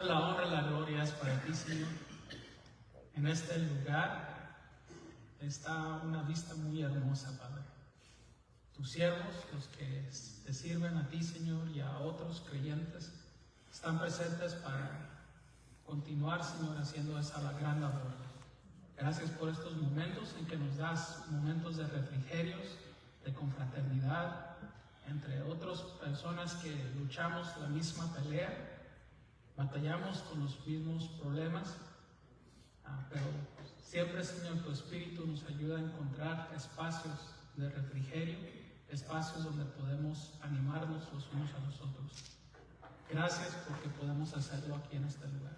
La honra y la gloria es para ti, Señor. En este lugar está una vista muy hermosa, Padre. Tus siervos, los que te sirven a ti, Señor, y a otros creyentes, están presentes para continuar, Señor, haciendo esa gran labor. Gracias por estos momentos en que nos das momentos de refrigerios, de confraternidad, entre otras personas que luchamos la misma pelea, batallamos con los mismos problemas, pero siempre, Señor, tu Espíritu nos ayuda a encontrar espacios de refrigerio, espacios donde podemos animarnos los unos a los otros. Gracias porque podemos hacerlo aquí en este lugar.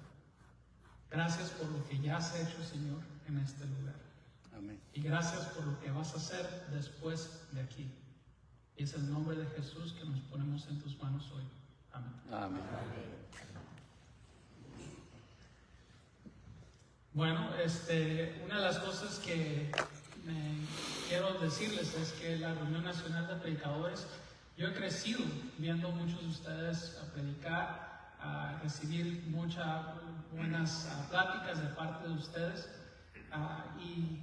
Gracias por lo que ya has hecho, Señor, en este lugar. Amén. Y gracias por lo que vas a hacer después de aquí. Y es el nombre de Jesús que nos ponemos en tus manos hoy. Amén. Amén. Bueno, una de las cosas que quiero decirles es que la Reunión Nacional de Predicadores, yo he crecido viendo muchos de ustedes a predicar, a recibir muchas buenas pláticas de parte de ustedes, y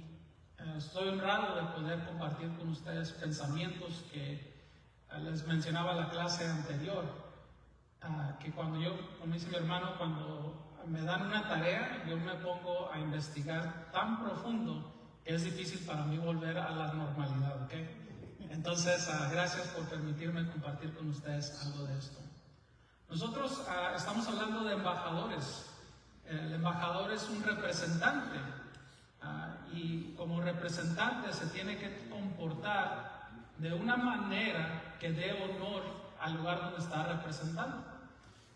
estoy honrado de poder compartir con ustedes pensamientos que les mencionaba en la clase anterior, que cuando como dice mi hermano, cuando me dan una tarea, yo me pongo a investigar tan profundo que es difícil para mí volver a la normalidad, ¿ok? Entonces, gracias por permitirme compartir con ustedes algo de esto. Nosotros estamos hablando de embajadores. El embajador es un representante, y como representante se tiene que comportar de una manera que dé honor al lugar donde está representando.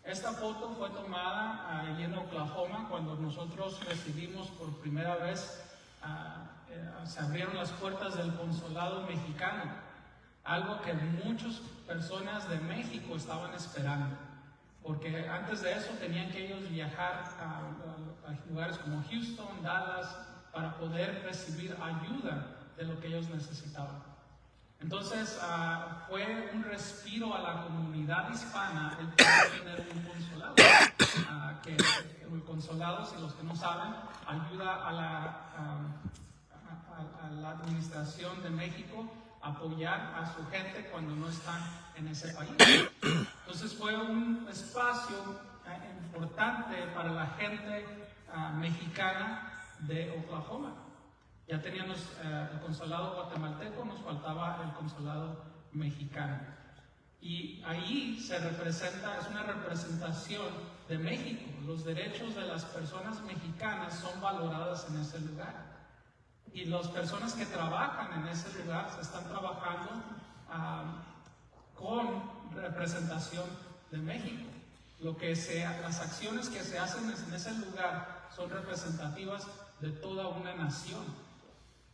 Esta foto fue tomada allí en Oklahoma cuando nosotros recibimos por primera vez, se abrieron las puertas del consulado mexicano, algo que muchas personas de México estaban esperando, porque antes de eso tenían que ellos viajar a lugares como Houston, Dallas, para poder recibir ayuda de lo que ellos necesitaban. Entonces fue un respiro a la comunidad hispana el poder tener un consulado, que el consulado, si los que no saben, ayuda a la administración de México a apoyar a su gente cuando no están en ese país. Entonces fue un espacio importante para la gente mexicana de Oklahoma. Ya teníamos el consulado guatemalteco, nos faltaba el consulado mexicano. Y ahí se representa, es una representación de México. Los derechos de las personas mexicanas son valoradas en ese lugar. Y las personas que trabajan en ese lugar se están trabajando con representación de México. Las acciones que se hacen en ese lugar son representativas de toda una nación.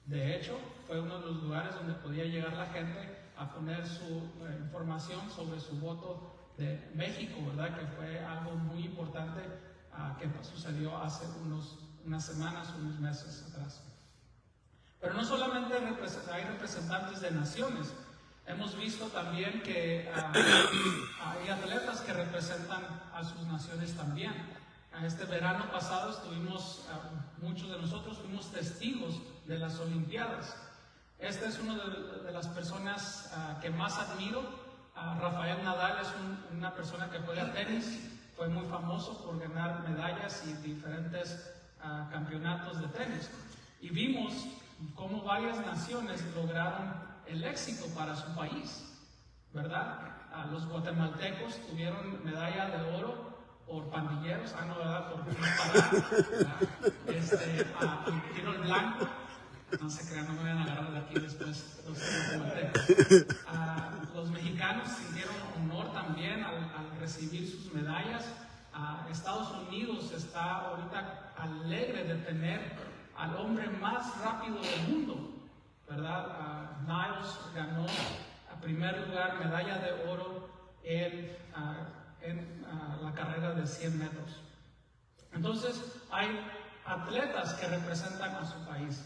De hecho, fue uno de los lugares donde podía llegar la gente a poner su información sobre su voto de México, ¿verdad? Que fue algo muy importante que sucedió hace unas semanas, unos meses atrás. Pero no solamente hay representantes de naciones, hemos visto también que hay atletas que representan a sus naciones también. Este verano pasado muchos de nosotros fuimos testigos de las Olimpiadas. Este es una de las personas que más admiro. Rafael Nadal es una persona que juega tenis, fue muy famoso por ganar medallas y diferentes campeonatos de tenis. Y vimos cómo varias naciones lograron el éxito para su país, ¿verdad? Los guatemaltecos tuvieron medalla de oro por pandilleros, ¿verdad? Por disparar, tiro al blanco. No se crean, no me van a agarrar de aquí después los guatemaltecos. Los mexicanos sintieron honor también al recibir sus medallas. Estados Unidos está ahorita alegre de tener al hombre más rápido del mundo, ¿verdad? Niles ganó a primer lugar medalla de oro en la carrera de 100 metros. Entonces hay atletas que representan a su país.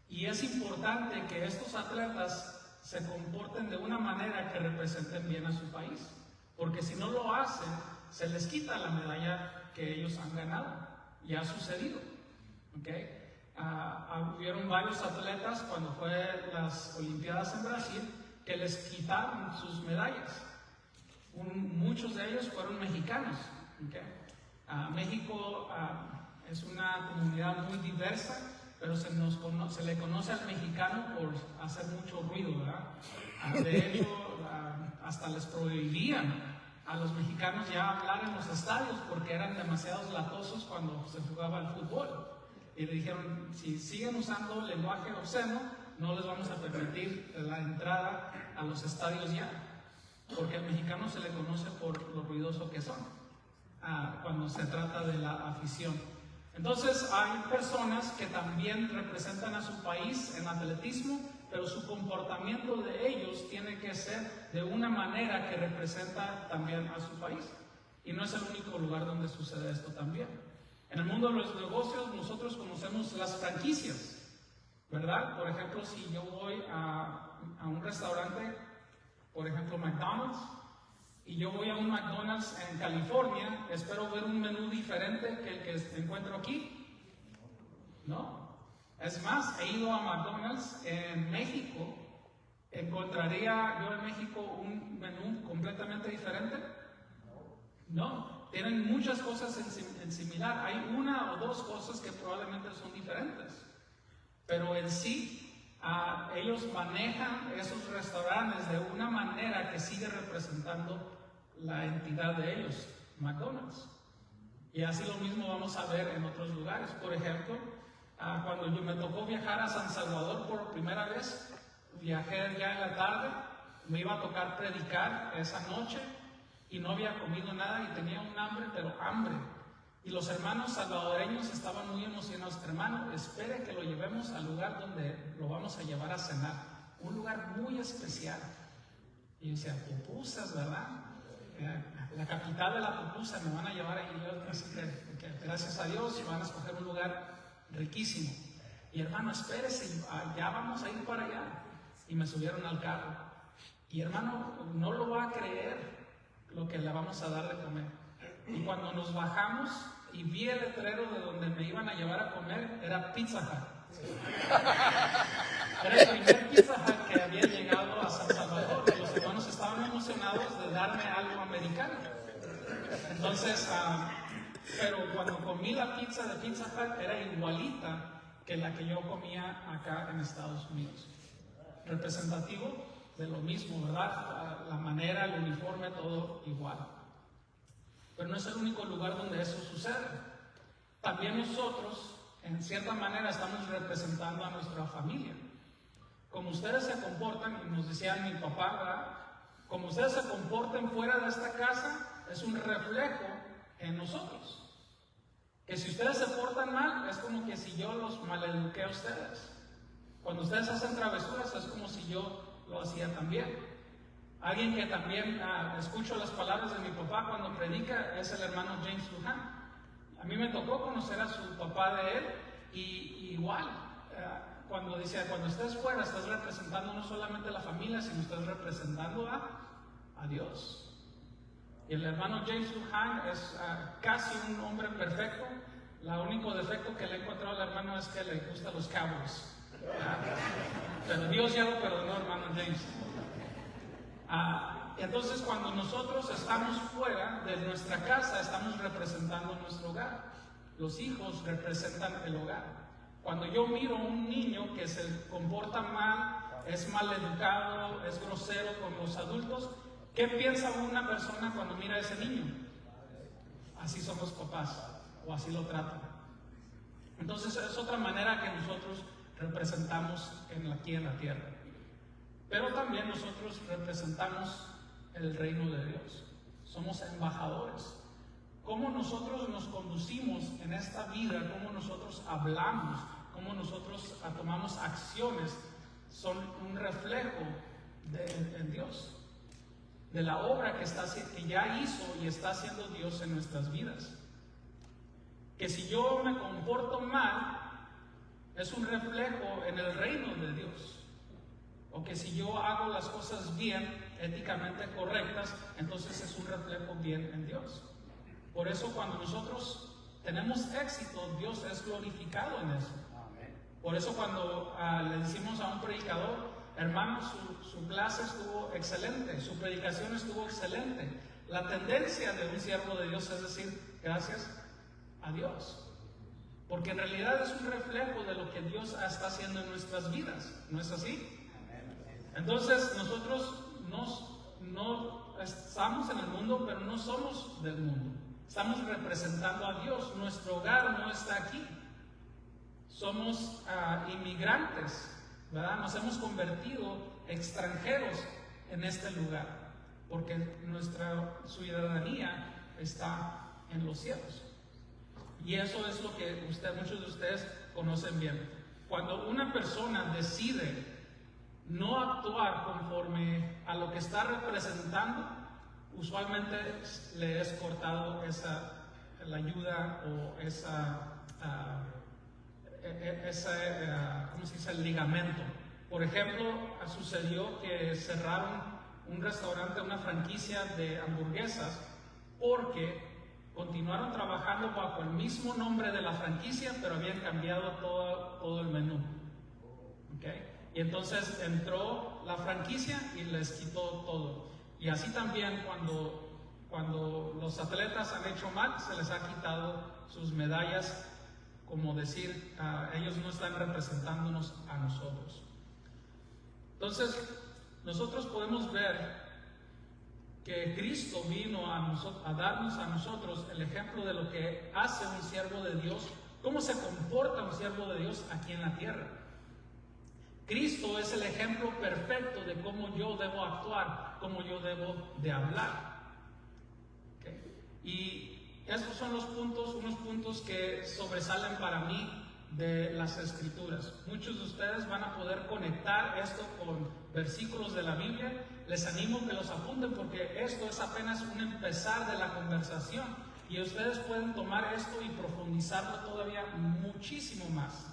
Y es importante que estos atletas se comporten de una manera que representen bien a su país, porque si no lo hacen, se les quita la medalla que ellos han ganado. Y ha sucedido. ¿Okay? Hubieron varios atletas cuando fue las Olimpiadas en Brasil que les quitaron sus medallas. Muchos de ellos fueron mexicanos. ¿Okay? México es una comunidad muy diversa, pero se le conoce al mexicano por hacer mucho ruido, ¿verdad? De hecho, hasta les prohibían a los mexicanos ya hablar en los estadios porque eran demasiados latosos cuando se jugaba el fútbol. Y le dijeron, si siguen usando lenguaje obsceno, no les vamos a permitir la entrada a los estadios ya, porque al mexicano se le conoce por lo ruidoso que son cuando se trata de la afición. Entonces hay personas que también representan a su país en atletismo, pero su comportamiento de ellos tiene que ser de una manera que representa también a su país. Y no es el único lugar donde sucede esto también. En el mundo de los negocios nosotros conocemos las franquicias, ¿verdad? Por ejemplo, si yo voy a un restaurante, por ejemplo McDonald's, y yo voy a un McDonald's en California, espero ver un menú diferente que el que encuentro aquí. No. Es más, he ido a McDonald's en México. ¿Encontraría yo en México un menú completamente diferente? No. Tienen muchas cosas en similar. Hay una o dos cosas que probablemente son diferentes. Pero en sí, ellos manejan esos restaurantes de una manera que sigue representando la entidad de ellos, McDonald's. Y así lo mismo vamos a ver en otros lugares. Por ejemplo, cuando me tocó viajar a San Salvador por primera vez, viajé ya en la tarde, me iba a tocar predicar esa noche y no había comido nada y tenía un hambre, pero hambre. Y los hermanos salvadoreños estaban muy emocionados. Hermano, espere que lo llevemos al lugar donde lo vamos a llevar a cenar. Un lugar muy especial. Y yo decía, pupusas, ¿verdad? La capital de la pupusa me van a llevar ahí. Yo, así que gracias a Dios van a escoger un lugar riquísimo. Y hermano, espérese, ya vamos a ir para allá. Y me subieron al carro. Y hermano, no lo va a creer lo que le vamos a dar de comer. Y cuando nos bajamos y vi el letrero de donde me iban a llevar a comer, era Pizza Hut. Era el primer Pizza Hut que había llegado a San Salvador. Y los hermanos estaban emocionados de darme algo americano. Entonces, pero cuando comí la pizza de Pizza Hut era igualita que la que yo comía acá en Estados Unidos. Representativo de lo mismo, ¿verdad? La manera, el uniforme, todo igual. Pero no es el único lugar donde eso sucede. También nosotros, en cierta manera, estamos representando a nuestra familia. Como ustedes se comportan, y nos decía mi papá, ¿verdad? Como ustedes se comporten fuera de esta casa, es un reflejo en nosotros. Que si ustedes se portan mal, es como que si yo los maleduqué a ustedes. Cuando ustedes hacen travesuras, es como si yo lo hacía también. Alguien que también escucho las palabras de mi papá cuando predica es el hermano James Lujan. A mí me tocó conocer a su papá de él y igual, cuando dice, cuando estés fuera, estás representando no solamente a la familia, sino estás representando a Dios. Y el hermano James Lujan es casi un hombre perfecto. El único defecto que le he encontrado al hermano es que le gustan los Cowboys. Pero Dios ya lo perdonó, hermano James. Entonces, cuando nosotros estamos fuera de nuestra casa, estamos representando nuestro hogar. Los hijos representan el hogar. Cuando yo miro a un niño que se comporta mal, es mal educado, es grosero con los adultos, ¿qué piensa una persona cuando mira a ese niño? Así son los papás, o así lo tratan. Entonces, es otra manera que nosotros representamos aquí en la tierra. Pero también nosotros representamos el reino de Dios. Somos embajadores. Cómo nosotros nos conducimos en esta vida, cómo nosotros hablamos, cómo nosotros tomamos acciones, son un reflejo en Dios, de la obra que ya hizo y está haciendo Dios en nuestras vidas. Que si yo me comporto mal, es un reflejo en el reino de Dios. O que si yo hago las cosas bien, éticamente correctas, entonces es un reflejo bien en Dios. Por eso cuando nosotros tenemos éxito, Dios es glorificado en eso. Por eso cuando le decimos a un predicador, hermano, su clase estuvo excelente, su predicación estuvo excelente. La tendencia de un siervo de Dios es decir, gracias a Dios. Porque en realidad es un reflejo de lo que Dios está haciendo en nuestras vidas, ¿no es así? Entonces nosotros no estamos en el mundo, pero no somos del mundo. Estamos representando a Dios. Nuestro hogar no está aquí. Somos inmigrantes, ¿verdad? Nos hemos convertido extranjeros en este lugar, porque nuestra ciudadanía está en los cielos. Y eso es lo que muchos de ustedes conocen bien. Cuando una persona decide no actuar conforme a lo que está representando, usualmente le es cortado la ayuda o ¿cómo se dice? El ligamento. Por ejemplo, sucedió que cerraron un restaurante, una franquicia de hamburguesas, porque continuaron trabajando bajo el mismo nombre de la franquicia, pero habían cambiado todo el menú. ¿Okay? Y entonces entró la franquicia y les quitó todo. Y así también cuando los atletas han hecho mal, se les ha quitado sus medallas, como decir, ellos no están representándonos a nosotros. Entonces, nosotros podemos ver que Cristo vino a darnos a nosotros el ejemplo de lo que hace un siervo de Dios, cómo se comporta un siervo de Dios aquí en la tierra. Cristo es el ejemplo perfecto de cómo yo debo actuar, cómo yo debo de hablar. ¿Okay? Y esos son unos puntos que sobresalen para mí de las Escrituras. Muchos de ustedes van a poder conectar esto con versículos de la Biblia. Les animo que los apunten porque esto es apenas un empezar de la conversación y ustedes pueden tomar esto y profundizarlo todavía muchísimo más,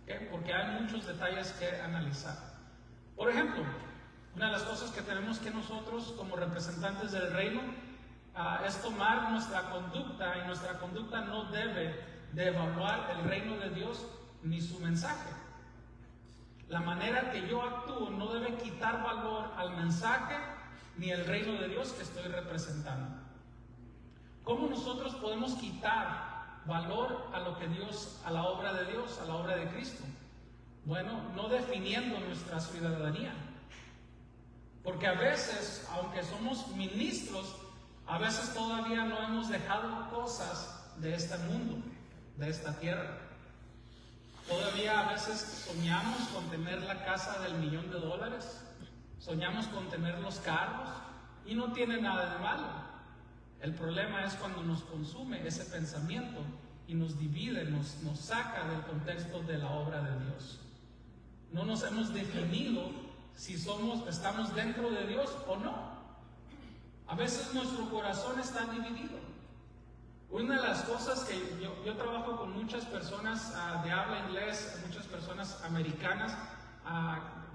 ¿okay? Porque hay muchos detalles que analizar. Por ejemplo, una de las cosas que tenemos que nosotros como representantes del reino es tomar nuestra conducta, y nuestra conducta no debe de evaluar el reino de Dios ni su mensaje. La manera que yo actúo no debe quitar valor al mensaje ni el reino de Dios que estoy representando. ¿Cómo nosotros podemos quitar valor a lo que Dios, a la obra de Dios, a la obra de Cristo? Bueno, no definiendo nuestra ciudadanía. Porque a veces, aunque somos ministros, a veces todavía no hemos dejado cosas de este mundo, de esta tierra. Todavía a veces soñamos con tener la casa del $1,000,000, soñamos con tener los carros y no tiene nada de malo. El problema es cuando nos consume ese pensamiento y nos divide, nos saca del contexto de la obra de Dios. No nos hemos definido si estamos dentro de Dios o no. A veces nuestro corazón está dividido. Una de las cosas que yo trabajo con muchas personas de habla inglés, muchas personas americanas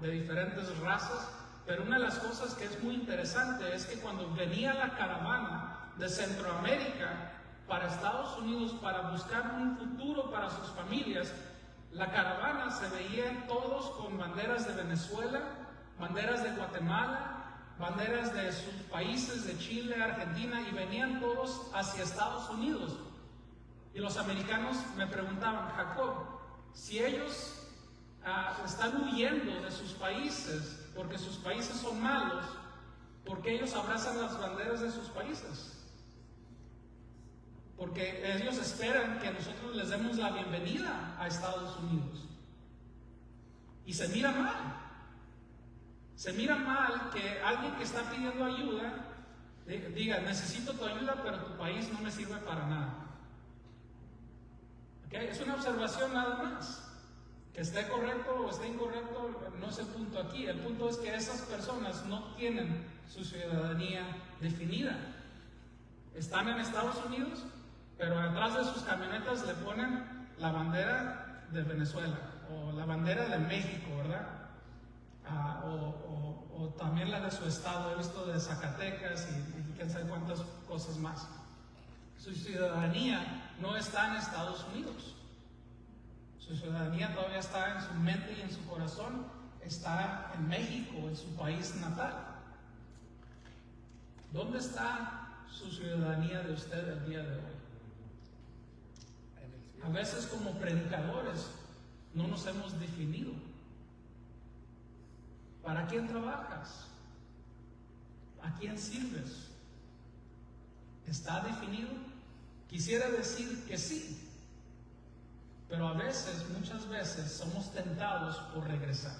de diferentes razas, pero una de las cosas que es muy interesante es que cuando venía la caravana de Centroamérica para Estados Unidos para buscar un futuro para sus familias, la caravana se veía todos con banderas de Venezuela, banderas de Guatemala, banderas de sus países, de Chile, Argentina, y venían todos hacia Estados Unidos. Y los americanos me preguntaban, Jacob, si ellos están huyendo de sus países porque sus países son malos, ¿por qué ellos abrazan las banderas de sus países? Porque ellos esperan que nosotros les demos la bienvenida a Estados Unidos. Y se mira mal. Se mira mal que alguien que está pidiendo ayuda diga, necesito tu ayuda, pero tu país no me sirve para nada. ¿Okay? Es una observación nada más. Que esté correcto o esté incorrecto no es el punto aquí. El punto es que esas personas no tienen su ciudadanía definida. Están en Estados Unidos, pero atrás de sus camionetas le ponen la bandera de Venezuela o la bandera de México, ¿verdad? O también la de su estado, he visto de Zacatecas y quién sabe cuántas cosas más. Su ciudadanía no está en Estados Unidos. Su ciudadanía todavía está en su mente y en su corazón, está en México, en su país natal. ¿Dónde está su ciudadanía de usted el día de hoy? A veces como predicadores no nos hemos definido. ¿Para quién trabajas? ¿A quién sirves? ¿Está definido? Quisiera decir que sí, pero a veces, muchas veces, somos tentados por regresar.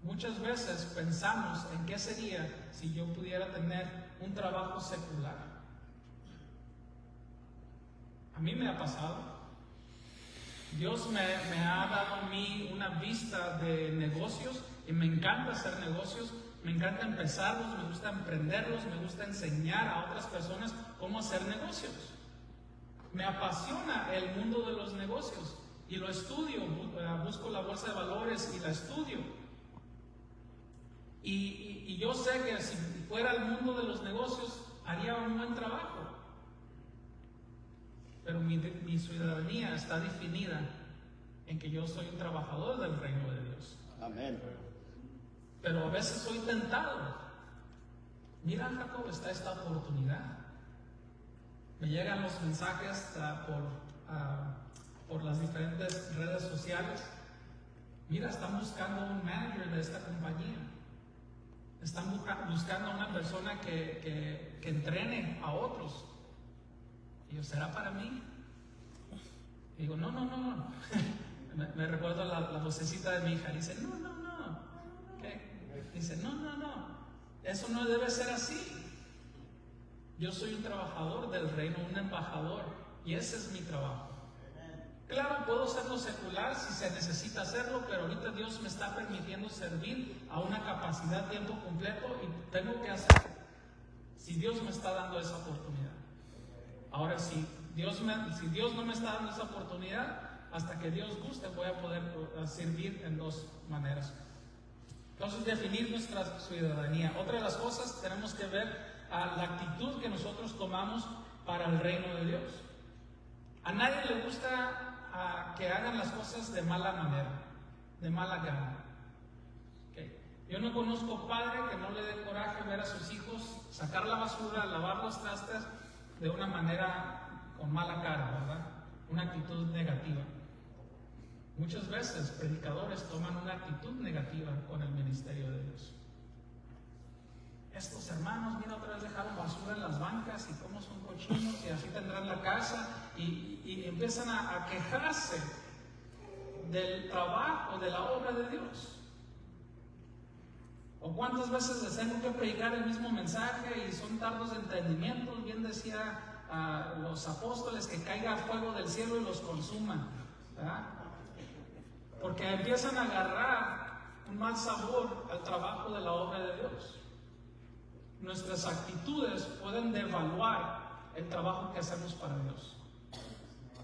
Muchas veces pensamos en qué sería si yo pudiera tener un trabajo secular. A mí me ha pasado. Dios me ha dado a mí una vista de negocios y me encanta hacer negocios, me encanta empezarlos, me gusta emprenderlos, me gusta enseñar a otras personas cómo hacer negocios. Me apasiona el mundo de los negocios y lo estudio, busco la bolsa de valores y la estudio. Y yo sé que si fuera el mundo de los negocios haría un buen trabajo. Pero mi ciudadanía está definida en que yo soy un trabajador del reino de Dios. Amén. Pero a veces soy tentado. Mira, Jacob, está esta oportunidad. Me llegan los mensajes por las diferentes redes sociales. Mira, están buscando un manager de esta compañía. Están buscando a una persona que entrene a otros. Y yo, ¿será para mí? Y digo, no. me recuerdo la vocecita de mi hija. Dice, no. ¿Qué? Dice, no. Eso no debe ser así. Yo soy un trabajador del reino, un embajador. Y ese es mi trabajo. Claro, puedo hacerlo secular si se necesita hacerlo, pero ahorita Dios me está permitiendo servir a una capacidad de tiempo completo y tengo que hacerlo. Si Dios me está dando esa oportunidad. Ahora, si Dios no me está dando esa oportunidad, hasta que Dios guste, voy a poder servir en dos maneras. Entonces, definir nuestra ciudadanía. Otra de las cosas, tenemos que ver la actitud que nosotros tomamos para el reino de Dios. A nadie le gusta que hagan las cosas de mala manera, de mala gana. Okay. Yo no conozco padre que no le dé coraje ver a sus hijos sacar la basura, lavar los trastes de una manera con mala cara, ¿verdad? Una actitud negativa. Muchas veces predicadores toman una actitud negativa con el ministerio de Dios. Estos hermanos, mira, otra vez dejaron basura en las bancas y cómo son cochinos y así tendrán la casa y empiezan a quejarse del trabajo, de la obra de Dios. O cuántas veces les tengo que predicar el mismo mensaje y son tardos de entendimiento. Bien decía a los apóstoles que caiga fuego del cielo y los consuma, ¿verdad? Porque empiezan a agarrar un mal sabor al trabajo de la obra de Dios. Nuestras actitudes pueden devaluar el trabajo que hacemos para Dios,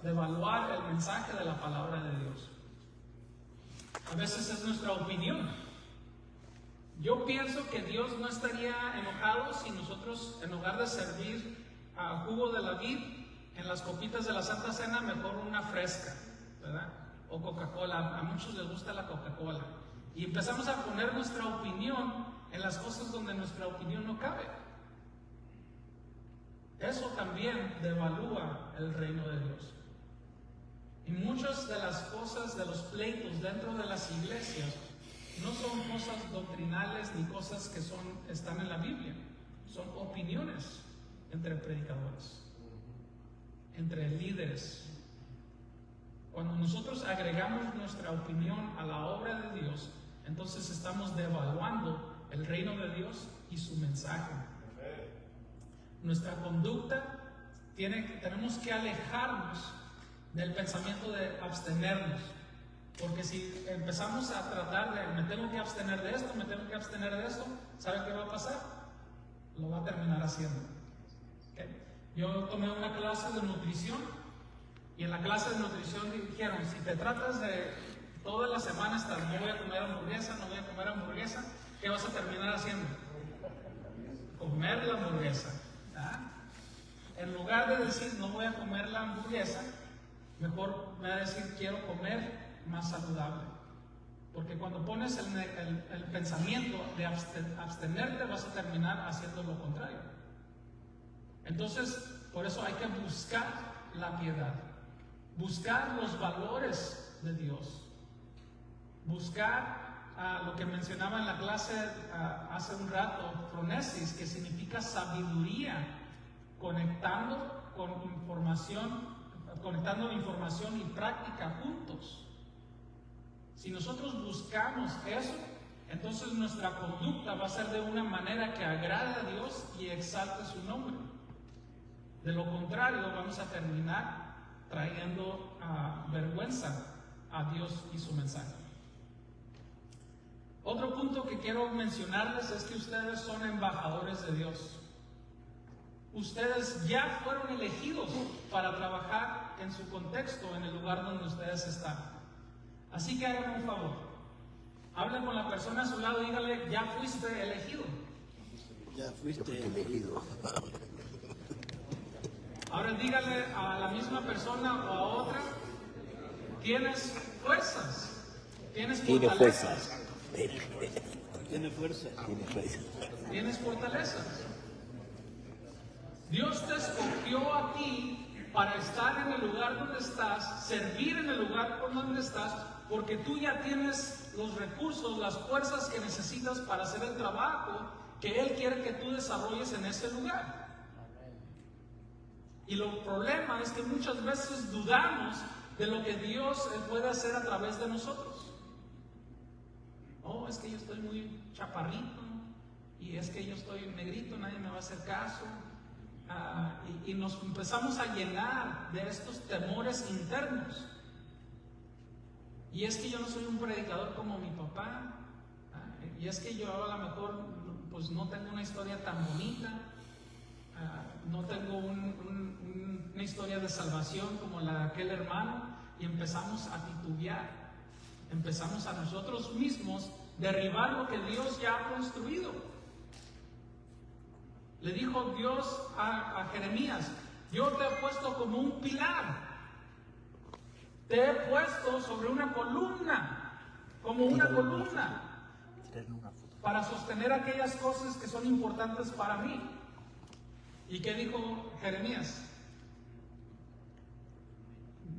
devaluar el mensaje de la palabra de Dios. A veces es nuestra opinión. Yo pienso que Dios no estaría enojado si nosotros, en lugar de servir jugo de la vid en las copitas de la Santa Cena, mejor una fresca, ¿verdad? O Coca-Cola. A muchos les gusta la Coca-Cola. Y empezamos a poner nuestra opinión en las cosas donde nuestra opinión no cabe. Eso también devalúa el reino de Dios. Y muchas de las cosas, de los pleitos dentro de las iglesias, no son cosas doctrinales ni cosas que están en la Biblia. Son opiniones entre predicadores, entre líderes. Cuando nosotros agregamos nuestra opinión a la obra de Dios, entonces estamos devaluando el reino de Dios y su mensaje. Nuestra conducta tenemos que alejarnos del pensamiento de abstenernos. Porque si empezamos a tratar de me tengo que abstener de esto, ¿sabe qué va a pasar? Lo va a terminar haciendo. ¿Okay? Yo tomé una clase de nutrición y en la clase de nutrición dijeron, si te tratas de toda la semana estar, no voy a comer hamburguesa, ¿qué vas a terminar haciendo? Comer la hamburguesa. ¿Ah? en lugar de decir no voy a comer la hamburguesa, mejor voy a decir quiero comer más saludable. Porque cuando pones el pensamiento de abstenerte, vas a terminar haciendo lo contrario. Entonces, por eso hay que buscar la piedad, buscar los valores de Dios, buscar lo que mencionaba en la clase hace un rato, phronesis, que significa sabiduría, conectando información y práctica juntos. Si nosotros buscamos eso, entonces nuestra conducta va a ser de una manera que agrade a Dios y exalte su nombre. De lo contrario, vamos a terminar trayendo vergüenza a Dios y su mensaje. Otro punto que quiero mencionarles es que ustedes son embajadores de Dios. Ustedes ya fueron elegidos para trabajar en su contexto, en el lugar donde ustedes están. Así que hagan un favor. Hablen con la persona a su lado y díganle, ya fuiste elegido. Ya fuiste elegido. Ahora díganle a la misma persona o a otra, tienes fuerzas, tienes fortalezas. Tiene fuerza. Tienes fortalezas. Dios te escogió a ti para estar en el lugar donde estás, servir en el lugar por donde estás, porque tú ya tienes los recursos, las fuerzas que necesitas para hacer el trabajo que Él quiere que tú desarrolles en ese lugar. Y el problema es que muchas veces dudamos de lo que Dios puede hacer a través de nosotros. Oh, es que yo estoy muy chaparrito, y es que yo estoy negrito, nadie me va a hacer caso. Y nos empezamos a llenar de estos temores internos. Y es que yo no soy un predicador como mi papá, y es que yo a lo mejor pues no tengo una historia tan bonita, no tengo una historia de salvación como la de aquel hermano, y empezamos a titubear, empezamos a nosotros mismos derribar lo que Dios ya ha construido. Le dijo Dios a Jeremías, yo te he puesto como un pilar, te he puesto sobre una columna, como una columna, para sostener aquellas cosas que son importantes para mí. ¿Y qué dijo Jeremías?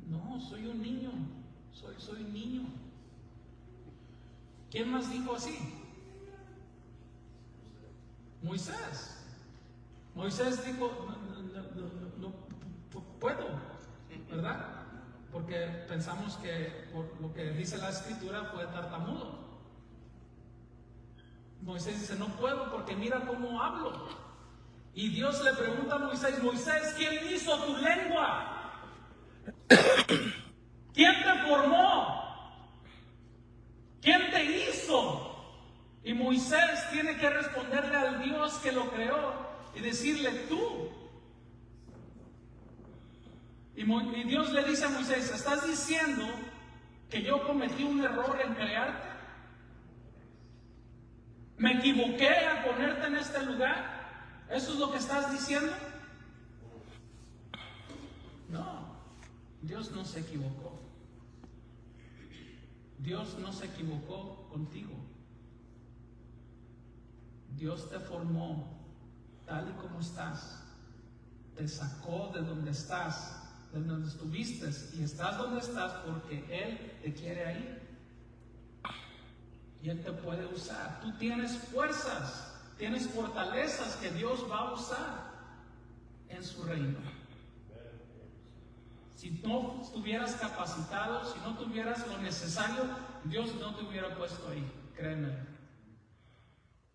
No, soy un niño, soy un niño. ¿Quién más dijo así? Moisés. Moisés dijo, no puedo, ¿verdad? Porque pensamos que por lo que dice la escritura fue tartamudo. Moisés dice, no puedo porque mira cómo hablo. Y Dios le pregunta a Moisés, Moisés, ¿quién hizo tu lengua? ¿Quién te formó? ¿Quién te hizo? Y Moisés tiene que responderle al Dios que lo creó y decirle tú. Y Dios le dice a Moisés, ¿estás diciendo que yo cometí un error en crearte? ¿Me equivoqué al ponerte en este lugar? ¿Eso es lo que estás diciendo? No, Dios no se equivocó. Dios no se equivocó contigo. Dios te formó tal y como estás, te sacó de donde estás, de donde estuviste, y estás donde estás porque Él te quiere ahí. Y Él te puede usar. Tú tienes fuerzas, tienes fortalezas que Dios va a usar en su reino. Si no estuvieras capacitado, si no tuvieras lo necesario, Dios no te hubiera puesto ahí, créeme.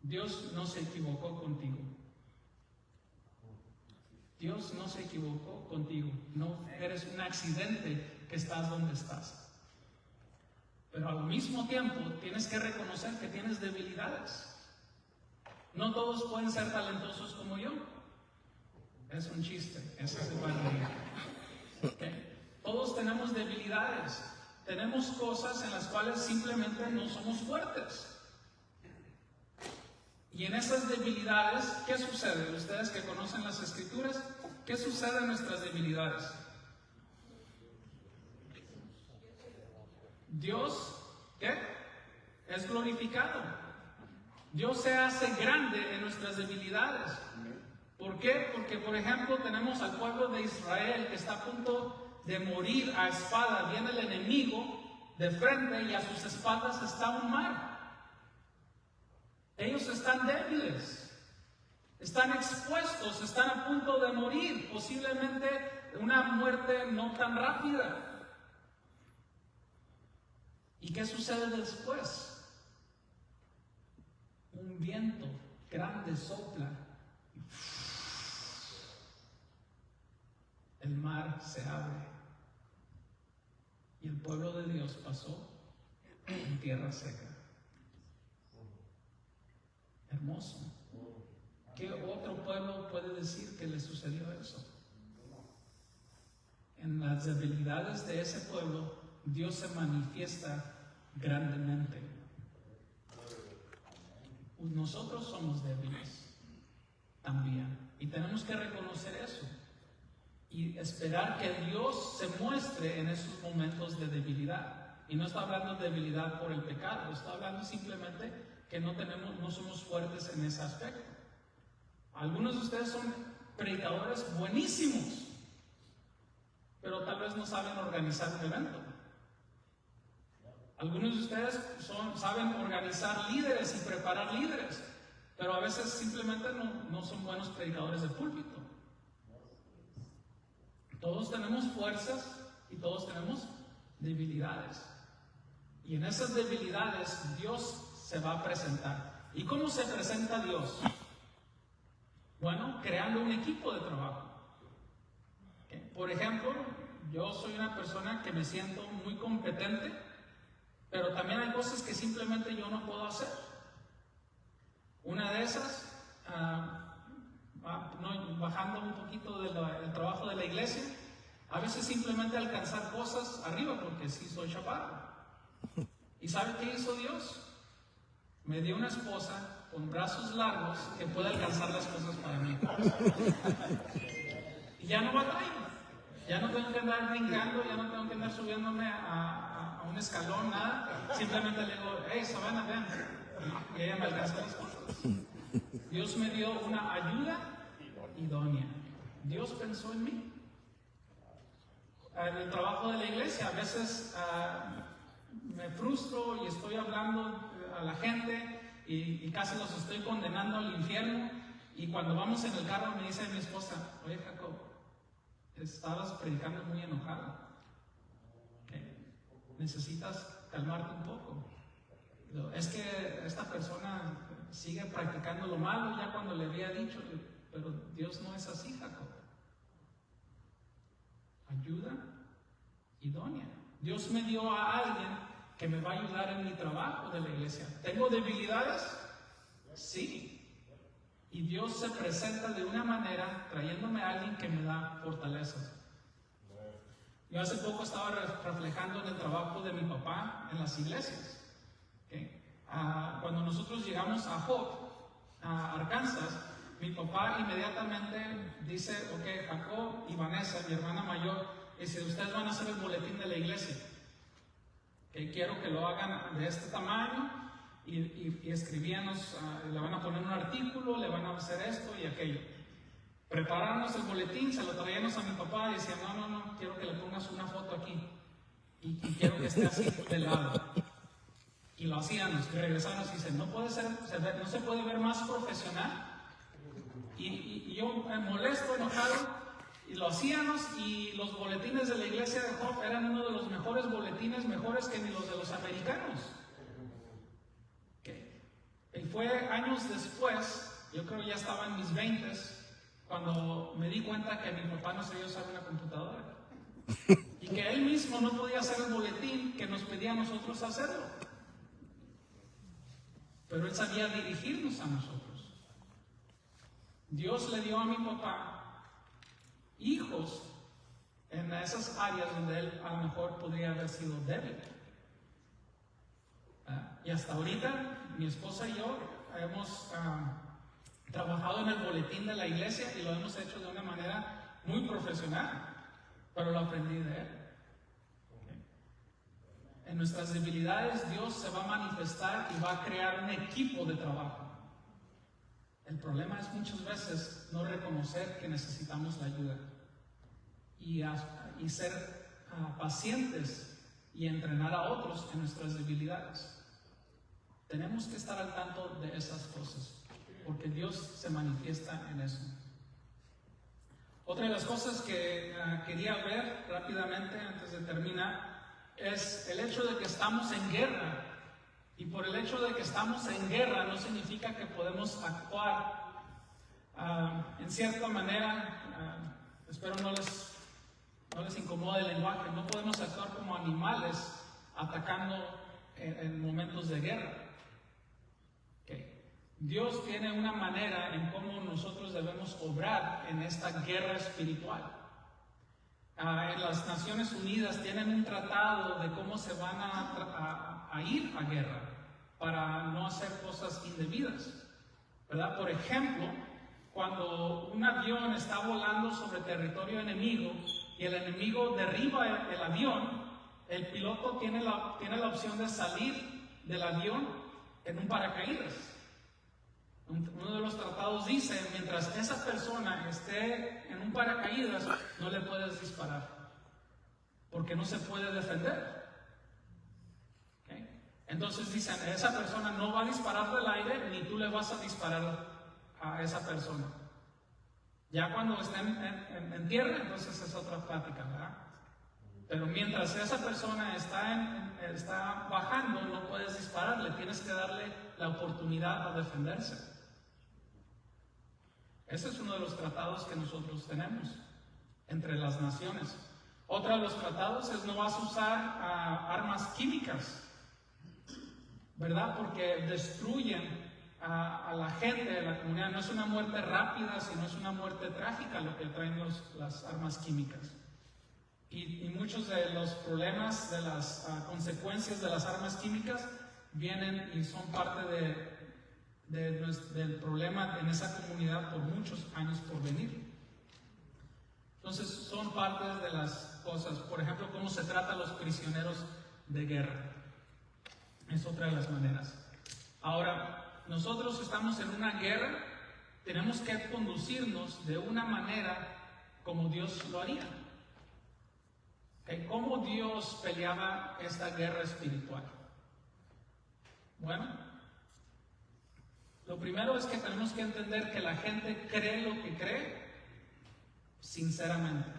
Dios no se equivocó contigo. Dios no se equivocó contigo. No eres un accidente que estás donde estás. Pero al mismo tiempo tienes que reconocer que tienes debilidades. No todos pueden ser talentosos como yo. Es un chiste, ese es el valor. ¿Okay? Todos tenemos debilidades. Tenemos cosas en las cuales simplemente no somos fuertes. Y en esas debilidades, ¿qué sucede? Ustedes que conocen las escrituras, ¿Qué sucede en nuestras debilidades? Dios, ¿qué? Es glorificado. Dios se hace grande en nuestras debilidades. ¿Por qué? Porque, por ejemplo, tenemos al pueblo de Israel que está a punto de morir a espada. Viene el enemigo de frente y a sus espaldas está un mar. Ellos están débiles, están expuestos, están a punto de morir, posiblemente una muerte no tan rápida. ¿Y qué sucede después? Un viento grande sopla. El mar se abre. Y el pueblo de Dios pasó en tierra seca. Hermoso. ¿Qué otro pueblo puede decir que le sucedió eso? En las debilidades de ese pueblo, Dios se manifiesta grandemente. Nosotros somos débiles también y tenemos que reconocer eso y esperar que Dios se muestre en esos momentos de debilidad. Y no está hablando de debilidad por el pecado, está hablando simplemente que no somos fuertes en ese aspecto. Algunos de ustedes son predicadores buenísimos, pero tal vez no saben organizar un evento. Algunos de ustedes saben organizar líderes y preparar líderes, pero a veces simplemente no son buenos predicadores de púlpito. Todos tenemos fuerzas y todos tenemos debilidades. Y en esas debilidades Dios se va a presentar. ¿Y cómo se presenta Dios? Bueno, creando un equipo de trabajo. Por ejemplo, yo soy una persona que me siento muy competente, pero también hay cosas que simplemente yo no puedo hacer. Una de esas, bajando un poquito del trabajo de la iglesia, a veces simplemente alcanzar cosas arriba, porque sí soy chaparro. ¿Y sabe qué hizo Dios? Me dio una esposa con brazos largos que puede alcanzar las cosas para mí. Y ya no batallo. Ya no tengo que andar brincando, ya no tengo que andar subiéndome a un escalón, nada. Simplemente le digo, hey, Savannah, ven. Y ella me alcanza las cosas. Dios me dio una ayuda idónea. Dios pensó en mí. En el trabajo de la iglesia, a veces me frustro y estoy hablando a la gente y casi los estoy condenando al infierno. Y cuando vamos en el carro me dice mi esposa, oye Jacob, estabas predicando muy enojado. Necesitas calmarte un poco. Es que esta persona sigue practicando lo malo ya cuando le había dicho, pero Dios no es así, Jacob. Ayuda idónea. Dios me dio a alguien que me va a ayudar en mi trabajo de la iglesia. ¿Tengo debilidades? Sí. Y Dios se presenta de una manera trayéndome a alguien que me da fortalezas. Yo hace poco estaba reflejando en el trabajo de mi papá en las iglesias. Cuando nosotros llegamos a Hope, a Arkansas, mi papá inmediatamente dice, ok, Jacob y Vanessa, mi hermana mayor, dice, ustedes van a hacer el boletín de la iglesia. Quiero que lo hagan de este tamaño y escribíanos, le van a poner un artículo, le van a hacer esto y aquello. Prepararnos el boletín, se lo traíamos a mi papá y decía, no, quiero que le pongas una foto aquí y quiero que esté así de lado. Y lo hacíamos, y regresamos y dicen, no se puede ver más profesional. Y yo molesto, enojado, y lo hacíamos, y los boletines de la iglesia de Hope eran uno de los mejores boletines, mejores que ni los de los americanos. Y fue años después, yo creo ya estaba en mis 20s, cuando me di cuenta que mi papá no sabía usar una computadora. Y que él mismo no podía hacer el boletín que nos pedía a nosotros hacerlo. Pero él sabía dirigirnos a nosotros. Dios le dio a mi papá hijos en esas áreas donde él a lo mejor podría haber sido débil. Y hasta ahorita mi esposa y yo hemos trabajado en el boletín de la iglesia y lo hemos hecho de una manera muy profesional, pero lo aprendí de él. En nuestras debilidades Dios se va a manifestar y va a crear un equipo de trabajo. El problema es muchas veces no reconocer que necesitamos la ayuda y ser pacientes y entrenar a otros en nuestras debilidades. Tenemos que estar al tanto de esas cosas, porque Dios se manifiesta en eso. Otra de las cosas que quería ver rápidamente antes de terminar es el hecho de que estamos en guerra. Y por el hecho de que estamos en guerra no significa que podemos actuar en cierta manera. Espero no les incomode el lenguaje. No podemos actuar como animales atacando en momentos de guerra. Dios tiene una manera en cómo nosotros debemos obrar en esta guerra espiritual. En las Naciones Unidas tienen un tratado de cómo se van a ir a guerra para no hacer cosas indebidas, ¿verdad? Por ejemplo, cuando un avión está volando sobre territorio enemigo y el enemigo derriba el avión, el piloto tiene la opción de salir del avión en un paracaídas. Uno de los tratados dice, mientras esa persona esté en un paracaídas, no le puedes disparar, porque no se puede defender. ¿Okay? Entonces dicen, esa persona no va a disparar del aire, ni tú le vas a disparar a esa persona. Ya cuando estén en tierra, entonces es otra plática, ¿verdad? Pero mientras esa persona está bajando, no puedes dispararle, tienes que darle la oportunidad a defenderse. Ese es uno de los tratados que nosotros tenemos entre las naciones. Otro de los tratados es no vas a usar armas químicas, ¿verdad? Porque destruyen a la gente de la comunidad. No es una muerte rápida, sino es una muerte trágica lo que traen las armas químicas. Y muchos de los problemas, de las consecuencias de las armas químicas vienen y son parte del problema en esa comunidad por muchos años por venir. Entonces son partes de las cosas. Por ejemplo, cómo se trata a los prisioneros de guerra. Es otra de las maneras. Ahora, nosotros estamos en una guerra, tenemos que conducirnos de una manera como Dios lo haría. ¿Cómo Dios peleaba esta guerra espiritual? Bueno, lo primero es que tenemos que entender que la gente cree lo que cree sinceramente.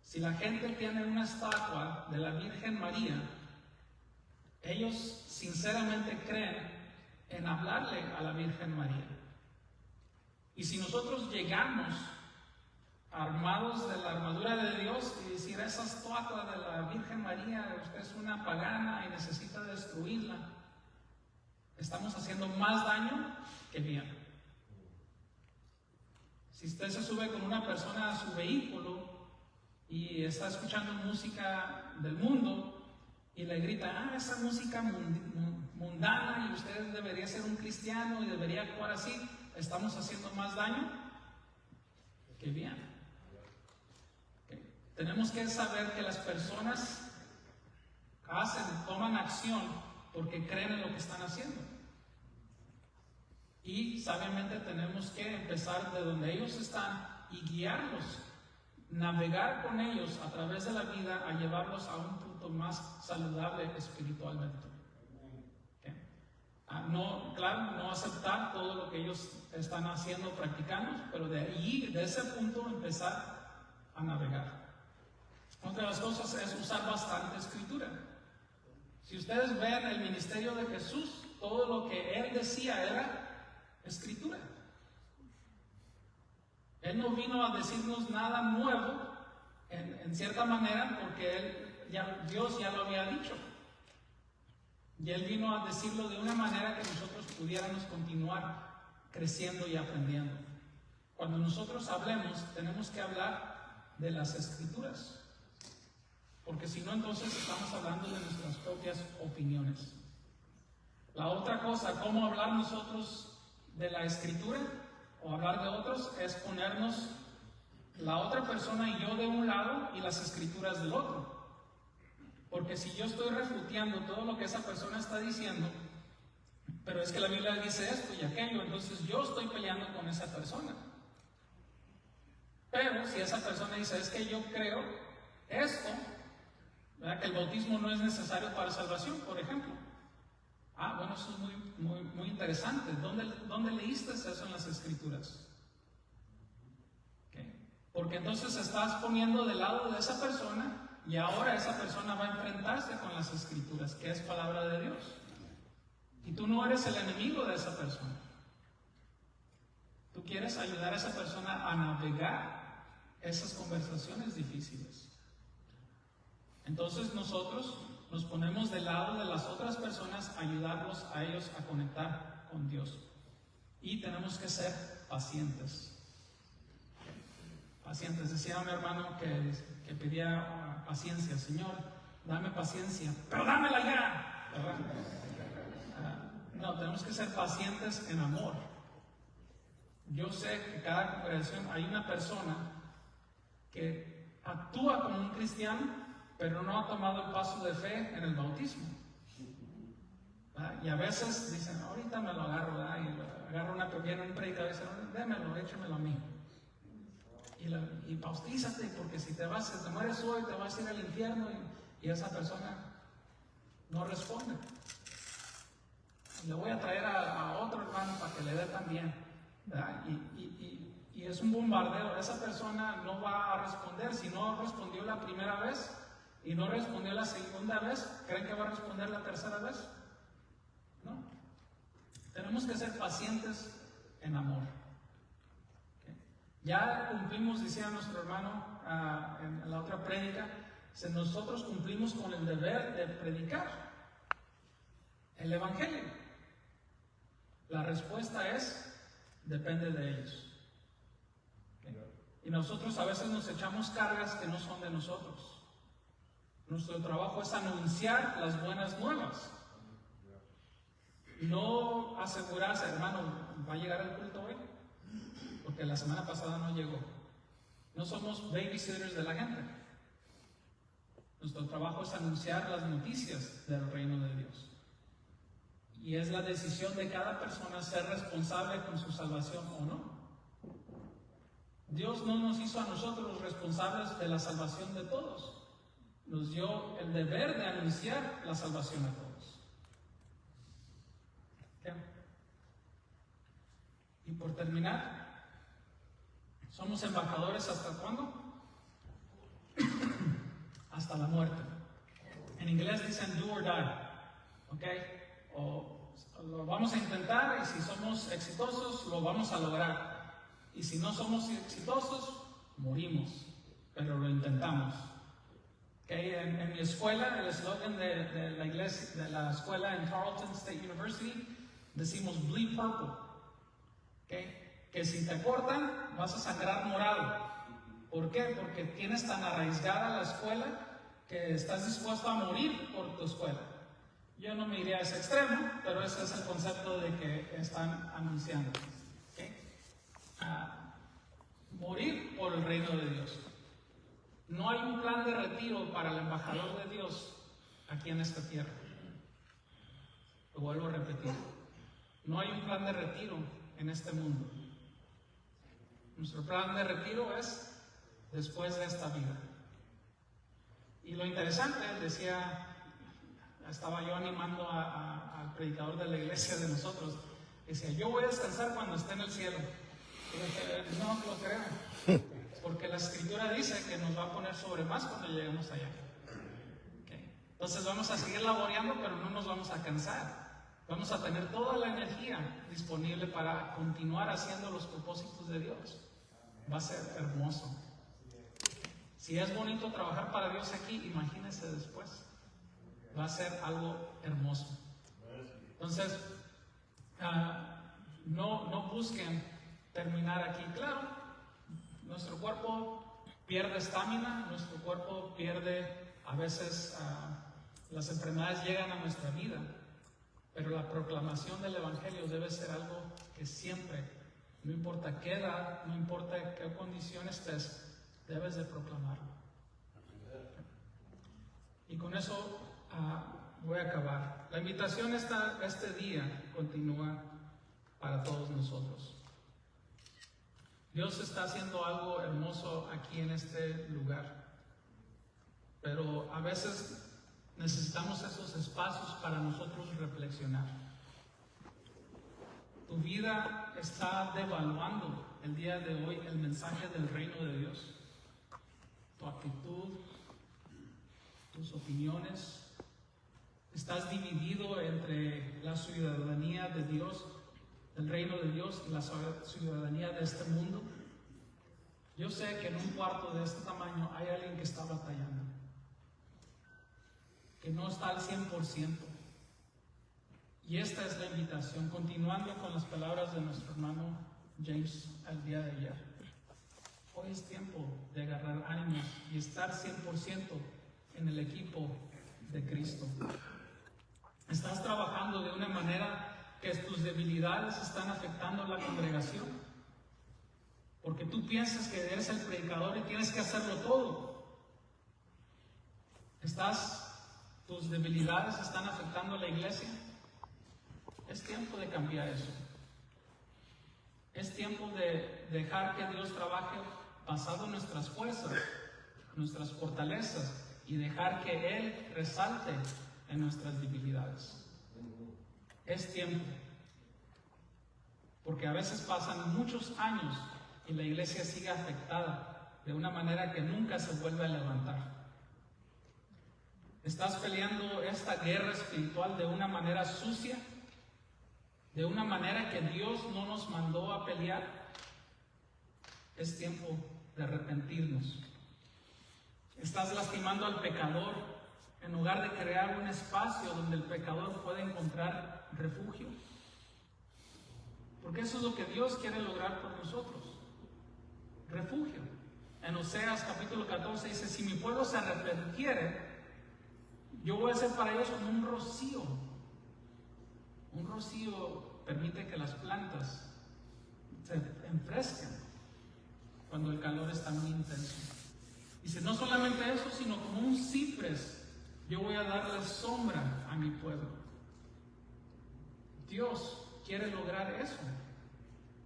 Si la gente tiene una estatua de la Virgen María, ellos sinceramente creen en hablarle a la Virgen María. Y si nosotros llegamos armados de la armadura de Dios y decir, esa estatua de la Virgen María, usted es una pagana y necesita destruirla, estamos haciendo más daño que bien. Si usted se sube con una persona a su vehículo y está escuchando música del mundo y le grita, esa música mundana y usted debería ser un cristiano y debería actuar así, estamos haciendo más daño que bien. Tenemos que saber que las personas toman acción porque creen en lo que están haciendo. Y sabiamente tenemos que empezar de donde ellos están y guiarlos, navegar con ellos a través de la vida a llevarlos a un punto más saludable espiritualmente. No aceptar todo lo que ellos están haciendo, practicando, pero de ese punto empezar a navegar. Otra de las cosas es usar bastante escritura. Si ustedes ven el ministerio de Jesús, todo lo que Él decía era escritura. Él no vino a decirnos nada nuevo, en cierta manera, porque Dios ya lo había dicho. Y Él vino a decirlo de una manera que nosotros pudiéramos continuar creciendo y aprendiendo. Cuando nosotros hablemos, tenemos que hablar de las escrituras. Porque si no, entonces estamos hablando de nuestras propias opiniones. La otra cosa, cómo hablar nosotros de la escritura o hablar de otros, es ponernos la otra persona y yo de un lado y las escrituras del otro. Porque si yo estoy refutando todo lo que esa persona está diciendo, pero es que la Biblia dice esto y aquello, entonces yo estoy peleando con esa persona. Pero si esa persona dice, es que yo creo esto, ¿verdad? Que el bautismo no es necesario para salvación, por ejemplo. Ah, bueno, eso es muy interesante. ¿Dónde leíste eso en las escrituras? ¿Okay? Porque entonces estás poniendo del lado de esa persona y ahora esa persona va a enfrentarse con las escrituras, que es palabra de Dios. Y tú no eres el enemigo de esa persona. Tú quieres ayudar a esa persona a navegar esas conversaciones difíciles. Entonces nosotros nos ponemos del lado de las otras personas, ayudarlos a ellos a conectar con Dios. Y tenemos que ser pacientes. Pacientes. Decía mi hermano que pedía paciencia. Señor, dame paciencia, pero dámela ya, ¿verdad? No, tenemos que ser pacientes en amor. Yo sé que cada congregación hay una persona que actúa como un cristiano, pero no ha tomado el paso de fe en el bautismo. ¿Verdad? Y a veces dicen, ahorita me lo agarro, ¿verdad? Y agarro un predicador y dicen, démelo, échemelo a mí. Y bautízate, porque si te mueres hoy, te vas a ir al infierno. Y esa persona no responde. Le voy a traer a otro hermano para que le dé también, ¿verdad? Y es un bombardeo. Esa persona no va a responder. Si no respondió la primera vez y no respondió la segunda vez, ¿creen que va a responder la tercera vez? No. Tenemos que ser pacientes en amor. ¿Okay? Ya cumplimos, decía nuestro hermano en la otra prédica, nosotros cumplimos con el deber de predicar el evangelio. La respuesta es, depende de ellos. ¿Okay? Y nosotros a veces nos echamos cargas que no son de nosotros. Nuestro trabajo es anunciar las buenas nuevas. No asegurarse, hermano, ¿va a llegar el culto hoy? Porque la semana pasada no llegó. No somos babysitters de la gente. Nuestro trabajo es anunciar las noticias del reino de Dios. Y es la decisión de cada persona ser responsable con su salvación o no. Dios no nos hizo a nosotros los responsables de la salvación de todos. Nos dio el deber de anunciar la salvación a todos. ¿Qué? Y por terminar, ¿somos embajadores hasta cuándo? Hasta la muerte. En inglés dicen do or die. ¿Ok? O lo vamos a intentar y si somos exitosos lo vamos a lograr, y si no somos exitosos morimos, pero lo intentamos. ¿Okay? En mi escuela, el eslogan de la iglesia, de la escuela en Tarleton State University, decimos bleed purple. ¿Okay? Que si te cortan vas a sangrar morado. ¿Por qué? Porque tienes tan arraigada la escuela que estás dispuesto a morir por tu escuela. Yo no me iría a ese extremo, pero ese es el concepto de que están anunciando. ¿Okay? Morir por el reino de Dios. No hay un plan de retiro para el embajador de Dios aquí en esta tierra. Lo vuelvo a repetir. No hay un plan de retiro en este mundo. Nuestro plan de retiro es después de esta vida. Y lo interesante, estaba yo animando al predicador de la iglesia de nosotros, decía, yo voy a descansar cuando esté en el cielo. Y dije, no lo creo, porque la escritura dice que nos va a poner sobre más cuando lleguemos allá. ¿Okay? Entonces vamos a seguir laboreando, pero no nos vamos a cansar. Vamos a tener toda la energía disponible para continuar haciendo los propósitos de Dios. Va a ser hermoso. Si es bonito trabajar para Dios aquí, imagínense después. Va a ser algo hermoso. Entonces, no busquen terminar aquí. Claro, nuestro cuerpo pierde estamina, nuestro cuerpo pierde, a veces las enfermedades llegan a nuestra vida, pero la proclamación del Evangelio debe ser algo que siempre, no importa qué edad, no importa qué condición estés, Debes de proclamarlo. Y con eso voy a acabar. La invitación este día continúa para todos nosotros. Dios está haciendo algo hermoso aquí en este lugar, pero a veces necesitamos esos espacios para nosotros reflexionar. Tu vida está devaluando el día de hoy el mensaje del reino de Dios. Tu actitud, tus opiniones. Estás dividido entre la ciudadanía de Dios, del reino de Dios, y la ciudadanía de este mundo. Yo sé que en un cuarto de este tamaño hay alguien que está batallando, que no está al 100%. Y esta es la invitación, continuando con las palabras de nuestro hermano James el día de ayer. Hoy es tiempo de agarrar ánimos y estar 100% en el equipo de Cristo. Estás trabajando de una manera que tus debilidades están afectando a la congregación, porque tú piensas que eres el predicador y tienes que hacerlo todo. Tus debilidades están afectando a la iglesia. Es tiempo de cambiar eso. Es tiempo de dejar que Dios trabaje basado en nuestras fuerzas, nuestras fortalezas, y dejar que Él resalte en nuestras debilidades. Es tiempo. Porque a veces pasan muchos años y la iglesia sigue afectada de una manera que nunca se vuelve a levantar. Estás peleando esta guerra espiritual de una manera sucia, de una manera que Dios no nos mandó a pelear. Es tiempo de arrepentirnos. Estás lastimando al pecador en lugar de crear un espacio donde el pecador pueda encontrar refugio. Porque eso es lo que Dios quiere lograr por nosotros. Refugio. En Oseas capítulo 14 dice: si mi pueblo se arrepintiere, yo voy a hacer para ellos como un rocío. Un rocío permite que las plantas se enfresquen cuando el calor está muy intenso. Dice, no solamente eso, sino como un ciprés, yo voy a darle sombra a mi pueblo. Dios quiere lograr eso.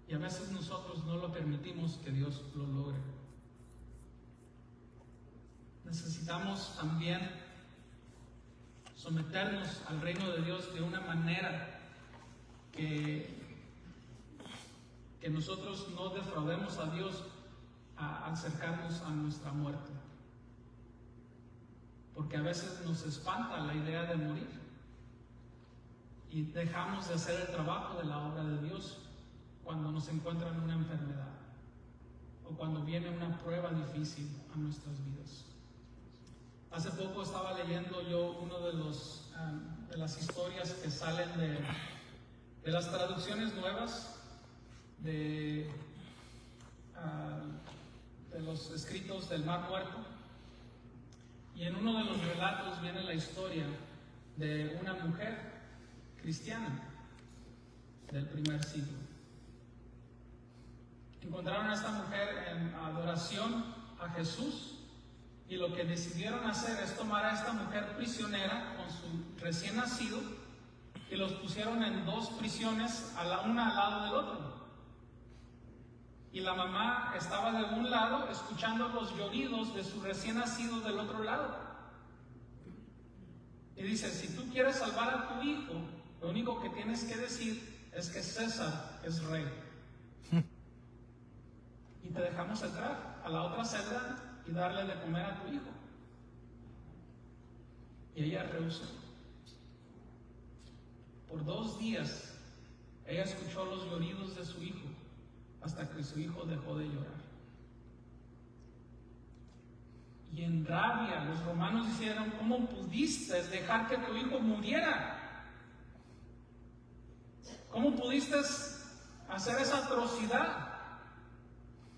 Y a veces nosotros no lo permitimos que Dios lo logre. Necesitamos también someternos al reino de Dios de una manera que nosotros no defraudemos a Dios a acercarnos a nuestra muerte. Porque a veces nos espanta la idea de morir y dejamos de hacer el trabajo de la obra de Dios cuando nos encuentran una enfermedad o cuando viene una prueba difícil a nuestras vidas. Hace poco estaba leyendo yo uno de las historias que salen de las traducciones nuevas de los escritos del Mar Muerto, y en uno de los relatos viene la historia de una mujer cristiana del primer siglo. Encontraron a esta mujer en adoración a Jesús, y lo que decidieron hacer es tomar a esta mujer prisionera con su recién nacido y los pusieron en dos prisiones, una al lado del otro. Y la mamá estaba de un lado escuchando los lloridos de su recién nacido del otro lado. Y dice, si tú quieres salvar a tu hijo, lo único que tienes que decir es que César es rey. Y te dejamos entrar a la otra celda y darle de comer a tu hijo. Y ella rehusó. Por 2 días ella escuchó los lloridos de su hijo hasta que su hijo dejó de llorar. Y en rabia los romanos dijeron, ¿cómo pudiste dejar que tu hijo muriera? ¿Cómo pudiste hacer esa atrocidad?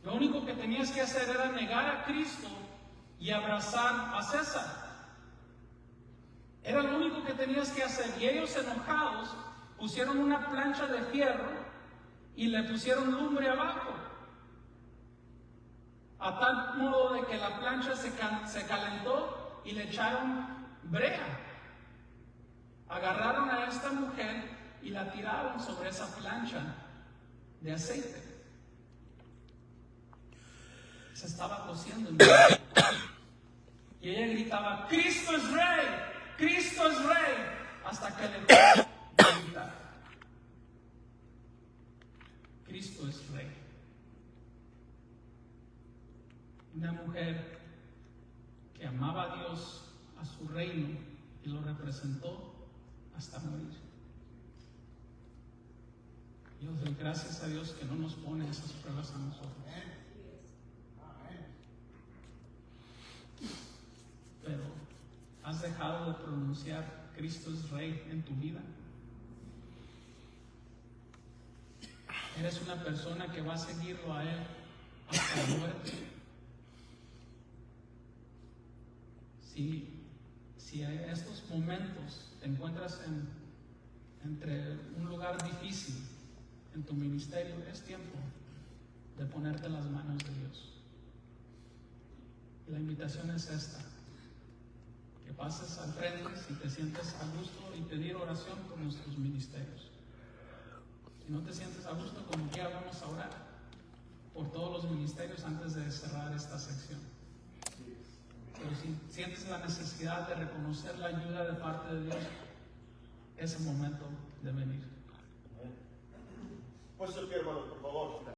Lo único que tenías que hacer era negar a Cristo y abrazar a César. Era lo único que tenías que hacer. Y ellos, enojados, pusieron una plancha de fierro y le pusieron lumbre abajo. a tal modo de que la plancha se calentó y le echaron brea. Agarraron a esta mujer y la tiraron sobre esa plancha de aceite. Se estaba cociendo. Y ella gritaba, Cristo es rey, Cristo es rey, hasta que le dejó de gritar. Cristo es rey. Una mujer que amaba a Dios, a su reino, y lo representó hasta morir. Yo doy gracias a Dios que no nos pone esas pruebas a nosotros. Pero has dejado de pronunciar Cristo es Rey en tu vida. Eres una persona que va a seguirlo a Él hasta la muerte. Si en estos momentos te encuentras entre un lugar difícil en tu ministerio, es tiempo de ponerte en las manos de Dios. Y la invitación es esta: que pases al frente si te sientes a gusto y pedir oración por nuestros ministerios. Si no te sientes a gusto, como quiera, vamos a orar por todos los ministerios antes de cerrar esta sección. Pero si sientes la necesidad de reconocer la ayuda de parte de Dios, es el momento de venir. Pues el hermano, por favor.